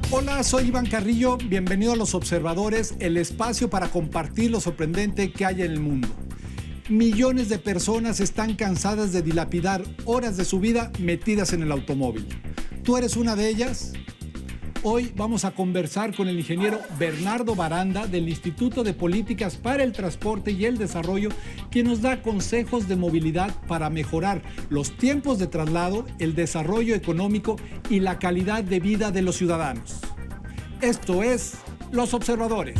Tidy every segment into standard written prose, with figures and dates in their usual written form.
Hola, soy Iván Carrillo, bienvenido a Los Observadores, el espacio para compartir lo sorprendente que hay en el mundo. Millones de personas están cansadas de dilapidar horas de su vida metidas en el automóvil. ¿Tú eres una de ellas? Hoy vamos a conversar con el ingeniero Bernardo Baranda del Instituto de Políticas para el Transporte y el Desarrollo, quien nos da consejos de movilidad para mejorar los tiempos de traslado, el desarrollo económico y la calidad de vida de los ciudadanos. Esto es Los Observadores.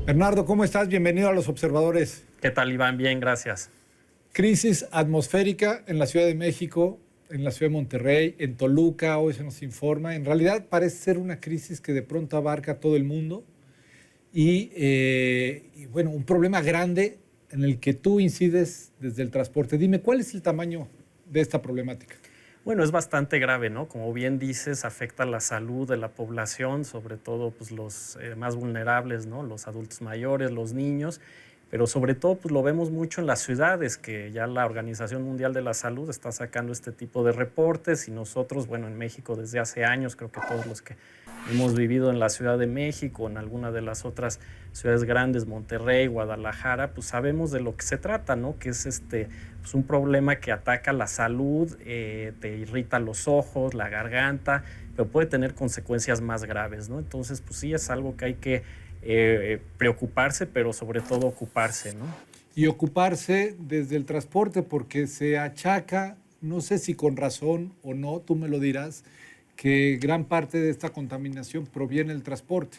Bernardo, ¿cómo estás? Bienvenido a Los Observadores. ¿Qué tal, Iván? Bien, gracias. Crisis atmosférica en la Ciudad de México, en la Ciudad de Monterrey, en Toluca, hoy se nos informa. En realidad parece ser una crisis que de pronto abarca a todo el mundo y bueno, un problema grande en el que tú incides desde el transporte. Dime, ¿cuál es el tamaño de esta problemática? Bueno, es bastante grave, ¿no? Como bien dices, afecta la salud de la población, sobre todo pues, los más vulnerables, ¿no? Los adultos mayores, los niños, pero sobre todo pues, lo vemos mucho en las ciudades, que ya la Organización Mundial de la Salud está sacando este tipo de reportes y nosotros, bueno, en México desde hace años, creo que todos los que hemos vivido en la Ciudad de México, en alguna de las otras ciudades grandes, Monterrey, Guadalajara, pues sabemos de lo que se trata, ¿no? Que es pues un problema que ataca la salud, te irrita los ojos, la garganta, pero puede tener consecuencias más graves, ¿no? Entonces, pues sí, es algo que hay que preocuparse, pero sobre todo ocuparse, ¿no? Y ocuparse desde el transporte, porque se achaca, no sé si con razón o no, tú me lo dirás, que gran parte de esta contaminación proviene del transporte.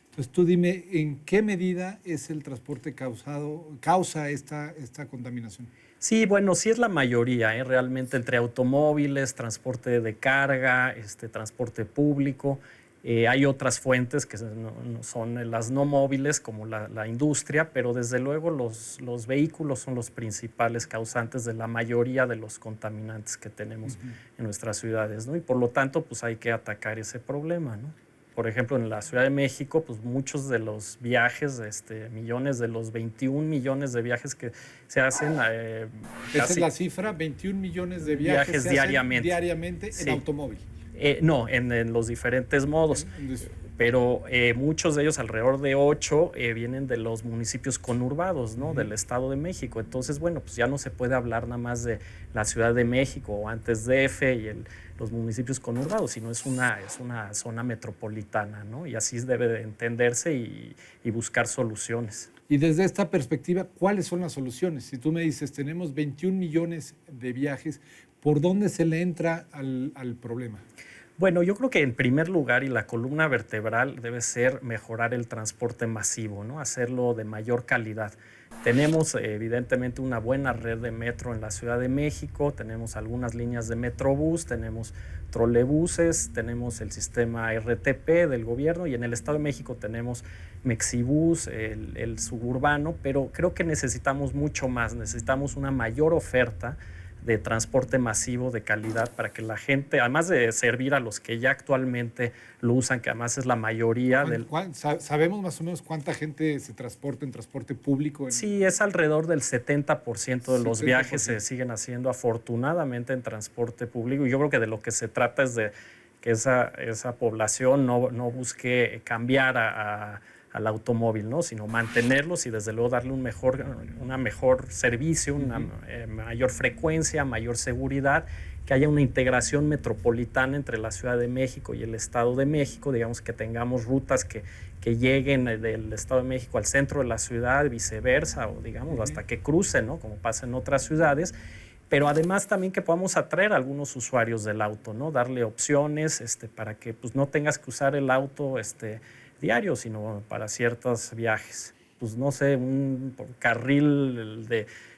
Entonces tú dime, ¿en qué medida es el transporte causa esta contaminación? Sí, bueno, sí es la mayoría, realmente entre automóviles, transporte de carga, transporte público. Hay otras fuentes que no son las no móviles, como la industria, pero desde luego los vehículos son los principales causantes de la mayoría de los contaminantes que tenemos en nuestras ciudades, ¿no? Y por lo tanto, pues hay que atacar ese problema, ¿no? Por ejemplo, en la Ciudad de México, pues muchos de los viajes, millones de los 21 millones de viajes que se hacen. Esa es la cifra, 21 millones de viajes se diariamente sí. En automóvil. No, en los diferentes modos. Pero muchos de ellos, alrededor de 8, vienen de los municipios conurbados, ¿no? Del Estado de México. Entonces, bueno, pues ya no se puede hablar nada más de la Ciudad de México o antes DF y los municipios conurbados, sino es una zona metropolitana, ¿no? Y así debe de entenderse y buscar soluciones. Y desde esta perspectiva, ¿cuáles son las soluciones? Si tú me dices, tenemos 21 millones de viajes, ¿por dónde se le entra al problema? Bueno, yo creo que en primer lugar y la columna vertebral debe ser mejorar el transporte masivo, ¿no? Hacerlo de mayor calidad. Tenemos evidentemente una buena red de metro en la Ciudad de México, tenemos algunas líneas de Metrobús, tenemos trolebuses, tenemos el sistema RTP del gobierno y en el Estado de México tenemos Mexibus, el suburbano, pero creo que necesitamos mucho más, necesitamos una mayor oferta de transporte masivo de calidad para que la gente, además de servir a los que ya actualmente lo usan, que además es la mayoría ¿Sabemos más o menos cuánta gente se transporta en transporte público? Sí, es alrededor del 70% de los viajes se siguen haciendo afortunadamente en transporte público. Y yo creo que de lo que se trata es de que esa población no busque cambiar al automóvil, ¿no? Sino mantenerlos y desde luego darle un mejor servicio, una mayor frecuencia, mayor seguridad, que haya una integración metropolitana entre la Ciudad de México y el Estado de México, digamos que tengamos rutas que lleguen del Estado de México al centro de la ciudad, viceversa, o digamos hasta que crucen, ¿no? Como pasa en otras ciudades, pero además también que podamos atraer a algunos usuarios del auto, ¿no? Darle opciones para que pues, no tengas que usar el auto diario, sino para ciertos viajes. Pues no sé, un carril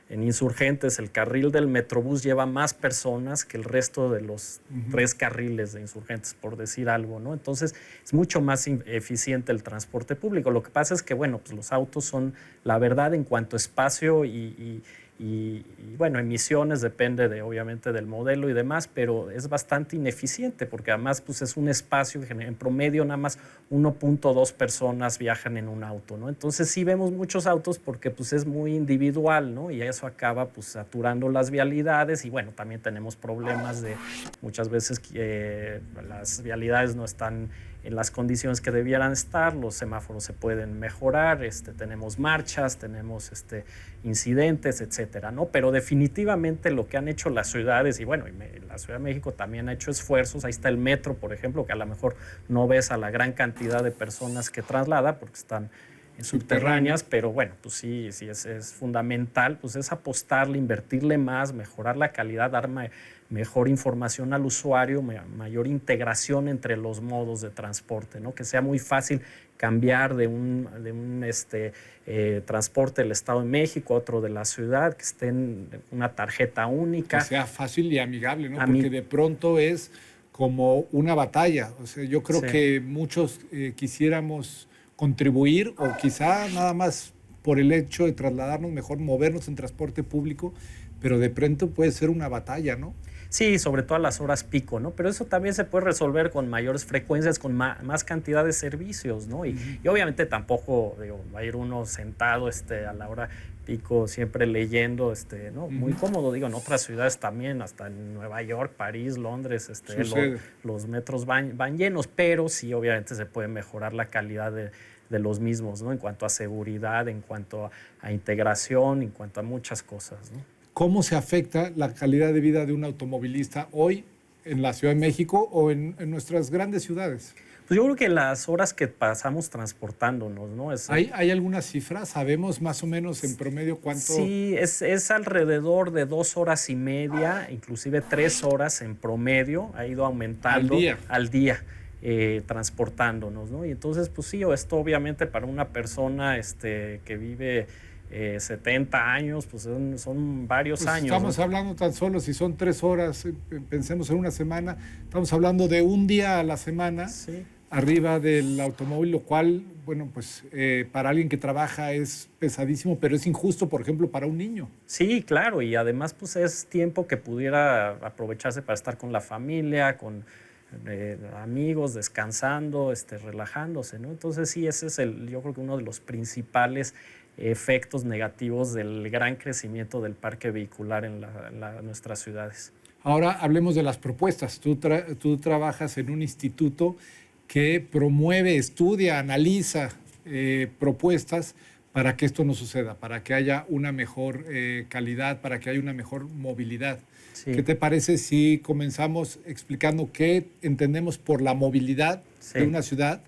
en Insurgentes, el carril del Metrobús lleva más personas que el resto de los 3 carriles de Insurgentes, por decir algo, ¿no? Entonces, es mucho más eficiente el transporte público. Lo que pasa es que, bueno, pues los autos son, la verdad, en cuanto a espacio y bueno, emisiones depende obviamente del modelo y demás, pero es bastante ineficiente porque además pues, es un espacio que en promedio nada más 1.2 personas viajan en un auto, ¿no? Entonces sí vemos muchos autos porque pues, es muy individual, ¿no? Y eso acaba pues, saturando las vialidades y bueno, también tenemos problemas de muchas veces que las vialidades no están en las condiciones que debieran estar, los semáforos se pueden mejorar, tenemos marchas, tenemos incidentes, etcétera, ¿no? Pero definitivamente lo que han hecho las ciudades, y bueno, la Ciudad de México también ha hecho esfuerzos, ahí está el metro, por ejemplo, que a lo mejor no ves a la gran cantidad de personas que traslada porque están subterráneas, pero bueno, pues sí es fundamental, pues es apostarle, invertirle más, mejorar la calidad, dar mejor información al usuario, mayor integración entre los modos de transporte, ¿no? Que sea muy fácil cambiar de un transporte del Estado de México a otro de la ciudad, que esté en una tarjeta única. Que sea fácil y amigable, ¿no? Porque de pronto es como una batalla. O sea, yo creo que muchos quisiéramos contribuir o quizá nada más por el hecho de trasladarnos mejor, movernos en transporte público, pero de pronto puede ser una batalla, ¿no? Sí, sobre todo a las horas pico, ¿no? Pero eso también se puede resolver con mayores frecuencias, con más cantidad de servicios, ¿no? Y obviamente tampoco, digo, va a ir uno sentado a la hora pico siempre leyendo, ¿no? Muy cómodo, digo, en otras ciudades también, hasta en Nueva York, París, Londres, los metros van llenos, pero sí, obviamente se puede mejorar la calidad de los mismos, ¿no? En cuanto a seguridad, en cuanto a integración, en cuanto a muchas cosas, ¿no? ¿Cómo se afecta la calidad de vida de un automovilista hoy en la Ciudad de México o en nuestras grandes ciudades? Pues yo creo que las horas que pasamos transportándonos, ¿no? ¿Hay alguna cifra? ¿Sabemos más o menos en promedio cuánto? Sí, es alrededor de 2 horas y media, inclusive 3 horas en promedio, ha ido aumentando al día transportándonos, ¿no? Y entonces, pues sí, esto obviamente para una persona que vive 70 años, pues son varios pues años. Estamos hablando tan solo, si son 3 horas, pensemos en una semana, estamos hablando de un día a la semana arriba del automóvil, lo cual, bueno, pues para alguien que trabaja es pesadísimo, pero es injusto, por ejemplo, para un niño. Sí, claro, y además pues es tiempo que pudiera aprovecharse para estar con la familia, con amigos, descansando, relajándose, ¿no? Entonces sí, ese es yo creo que uno de los principales efectos negativos del gran crecimiento del parque vehicular en nuestras ciudades. Ahora hablemos de las propuestas. Tú trabajas en un instituto que promueve, estudia, analiza propuestas para que esto no suceda, para que haya una mejor calidad, para que haya una mejor movilidad. Sí. ¿Qué te parece si comenzamos explicando qué entendemos por la movilidad de una ciudad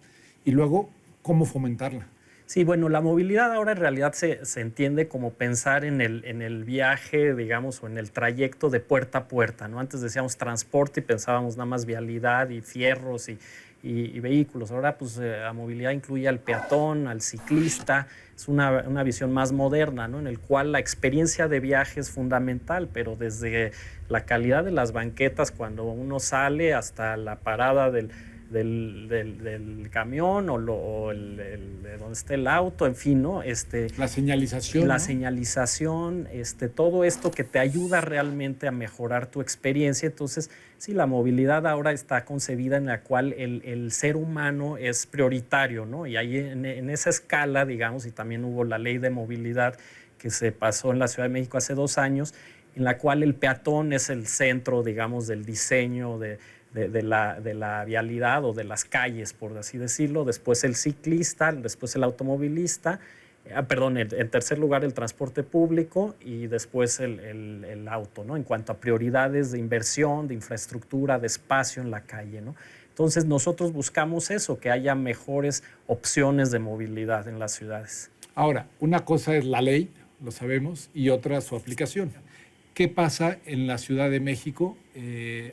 y luego cómo fomentarla? Sí, bueno, la movilidad ahora en realidad se entiende como pensar en el viaje, digamos, o en el trayecto de puerta a puerta, ¿no? Antes decíamos transporte y pensábamos nada más vialidad y fierros y vehículos. Ahora, pues, la movilidad incluye al peatón, al ciclista. Es una visión más moderna, ¿no? En el cual la experiencia de viaje es fundamental, pero desde la calidad de las banquetas cuando uno sale hasta la parada del camión o de donde esté el auto, en fin, ¿no? La señalización. La señalización, todo esto que te ayuda realmente a mejorar tu experiencia. Entonces, sí, la movilidad ahora está concebida en la cual el ser humano es prioritario, ¿no? Y ahí en esa escala, digamos, y también hubo la ley de movilidad que se pasó en la Ciudad de México hace 2 años, en la cual el peatón es el centro, digamos, del diseño de la vialidad o de las calles, por así decirlo, después el ciclista, después el automovilista, en tercer lugar el transporte público y después el auto, ¿no? En cuanto a prioridades de inversión, de infraestructura, de espacio en la calle, ¿no? Entonces nosotros buscamos eso, que haya mejores opciones de movilidad en las ciudades. Ahora, una cosa es la ley, lo sabemos, y otra su aplicación. ¿Qué pasa en la Ciudad de México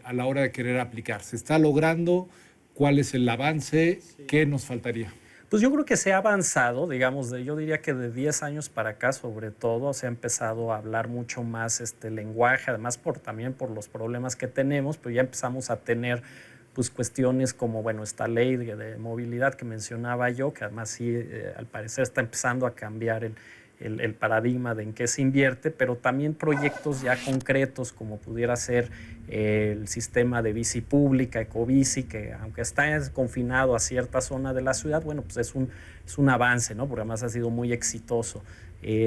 a la hora de querer aplicar? ¿Se está logrando? ¿Cuál es el avance? ¿Qué nos faltaría? Pues yo creo que se ha avanzado, digamos, yo diría que de 10 años para acá, sobre todo, se ha empezado a hablar mucho más lenguaje, además también por los problemas que tenemos, pero ya empezamos a tener pues cuestiones como, bueno, esta ley de movilidad que mencionaba yo, que además sí, al parecer está empezando a cambiar el paradigma de en qué se invierte, pero también proyectos ya concretos como pudiera ser el sistema de bici pública, Ecobici, que aunque está confinado a cierta zona de la ciudad, bueno, pues es un avance, ¿no? Porque además ha sido muy exitoso.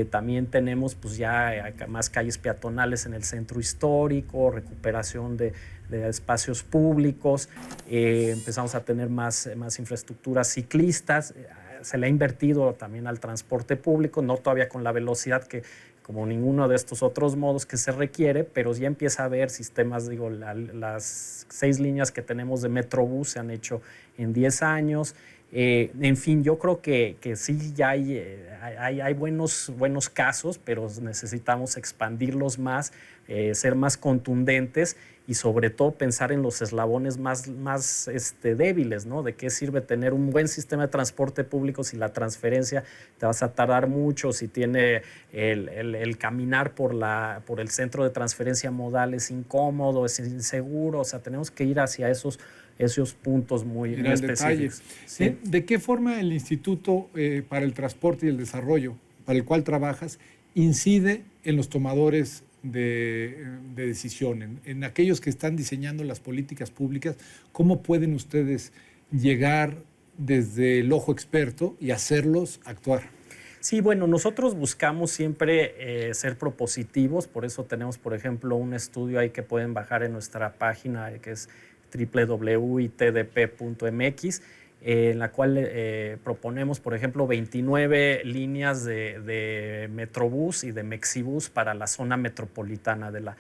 También tenemos pues ya más calles peatonales en el centro histórico, recuperación de espacios públicos, empezamos a tener más infraestructuras ciclistas, se le ha invertido también al transporte público, no todavía con la velocidad que como ninguno de estos otros modos que se requiere, pero ya empieza a haber sistemas, digo, las 6 líneas que tenemos de Metrobús se han hecho en 10 años. En fin, yo creo que sí ya hay buenos casos, pero necesitamos expandirlos más, ser más contundentes y sobre todo pensar en los eslabones más débiles, ¿no? ¿De qué sirve tener un buen sistema de transporte público si la transferencia te vas a tardar mucho, si tiene el caminar por el centro de transferencia modal es incómodo, es inseguro? O sea, tenemos que ir hacia esos puntos muy específicos. ¿Sí? ¿De qué forma el Instituto para el Transporte y el Desarrollo, para el cual trabajas, incide en los tomadores de decisión, en aquellos que están diseñando las políticas públicas? ¿Cómo pueden ustedes llegar desde el ojo experto y hacerlos actuar? Sí, bueno, nosotros buscamos siempre ser propositivos, por eso tenemos, por ejemplo, un estudio ahí que pueden bajar en nuestra página, que es www.itdp.mx, en la cual proponemos, por ejemplo, 29 líneas de Metrobús y de Mexibús para la zona metropolitana de la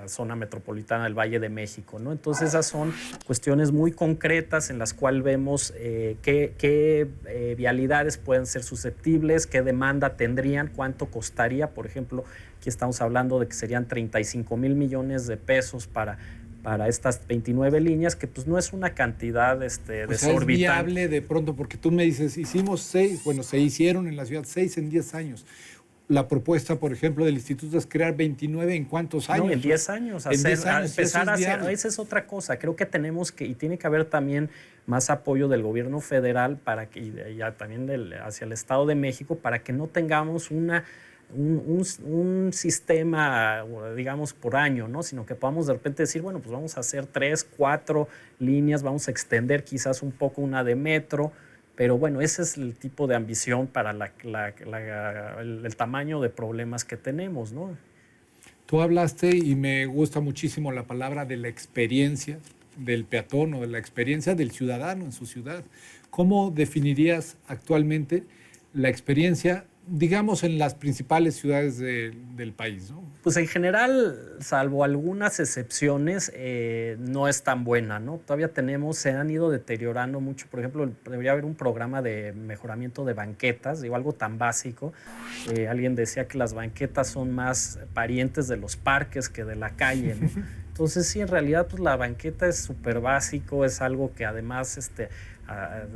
zona metropolitana del Valle de México, ¿no? Entonces esas son cuestiones muy concretas en las cuales vemos qué vialidades pueden ser susceptibles, qué demanda tendrían, cuánto costaría. Por ejemplo, aquí estamos hablando de que serían 35,000 millones de pesos para estas 29 líneas, que pues no es una cantidad desorbitante. Es viable de pronto, porque tú me dices, hicimos 6, bueno, se hicieron en la ciudad 6 en 10 años. La propuesta, por ejemplo, del instituto es crear 29 en ¿cuántos años? No, en 10 años. Empezar a hacer, esa es otra cosa. Creo que tenemos y tiene que haber también más apoyo del gobierno federal y también hacia el Estado de México, para que no tengamos un sistema, digamos, por año, ¿no? Sino que podamos de repente decir, bueno, pues vamos a hacer 3, 4 líneas, vamos a extender quizás un poco una de metro, pero bueno, ese es el tipo de ambición para el tamaño de problemas que tenemos, ¿no? Tú hablaste, y me gusta muchísimo la palabra, de la experiencia del peatón o de la experiencia del ciudadano en su ciudad. ¿Cómo definirías actualmente la experiencia, digamos, en las principales ciudades del país, ¿no? Pues en general, salvo algunas excepciones, no es tan buena, ¿no? Todavía se han ido deteriorando mucho. Por ejemplo, debería haber un programa de mejoramiento de banquetas, digo, algo tan básico. Alguien decía que las banquetas son más parientes de los parques que de la calle, ¿no? Entonces, sí, en realidad, pues la banqueta es súper básico, es algo que además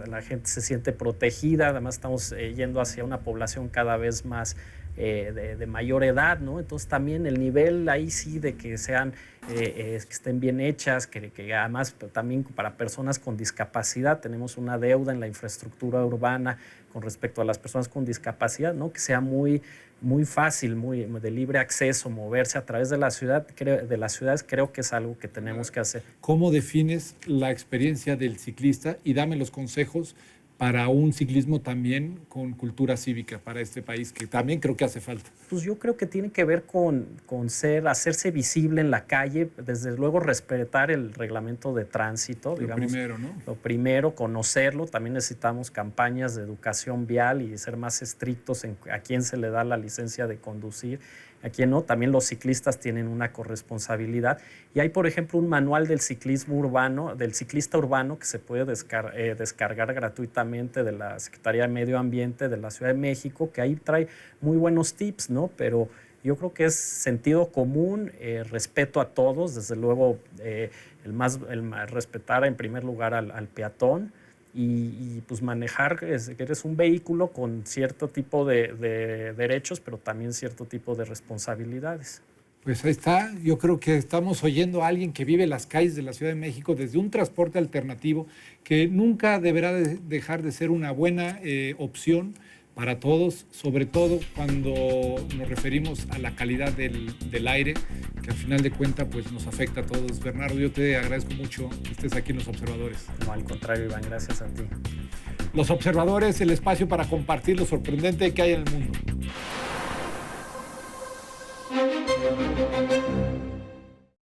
la gente se siente protegida. Además estamos yendo hacia una población cada vez más de mayor edad, ¿no? Entonces también el nivel ahí sí de que sean, que estén bien hechas, que además también para personas con discapacidad tenemos una deuda en la infraestructura urbana con respecto a las personas con discapacidad, ¿no? Que sea muy fácil, de libre acceso, moverse a través de las ciudades, creo que es algo que tenemos que hacer. ¿Cómo defines la experiencia del ciclista? Y dame los consejos para un ciclismo también con cultura cívica para este país, que también creo que hace falta. Pues yo creo que tiene que ver con hacerse visible en la calle, desde luego respetar el reglamento de tránsito. Lo primero, ¿no? Lo primero, conocerlo. También necesitamos campañas de educación vial y ser más estrictos en a quién se le da la licencia de conducir, a quién no. También los ciclistas tienen una corresponsabilidad. Y hay, por ejemplo, un manual del ciclista urbano que se puede descargar gratuitamente de la Secretaría de Medio Ambiente de la Ciudad de México, que ahí trae muy buenos tips, ¿no? Pero yo creo que es sentido común, respeto a todos, desde luego respetar en primer lugar al peatón y pues manejar, eres un vehículo con cierto tipo de derechos, pero también cierto tipo de responsabilidades. Pues ahí está. Yo creo que estamos oyendo a alguien que vive las calles de la Ciudad de México desde un transporte alternativo que nunca deberá dejar de ser una buena opción para todos, sobre todo cuando nos referimos a la calidad del aire, que al final de cuentas pues, nos afecta a todos. Bernardo, yo te agradezco mucho que estés aquí en Los Observadores. No, al contrario, Iván, gracias a ti. Los Observadores, el espacio para compartir lo sorprendente que hay en el mundo.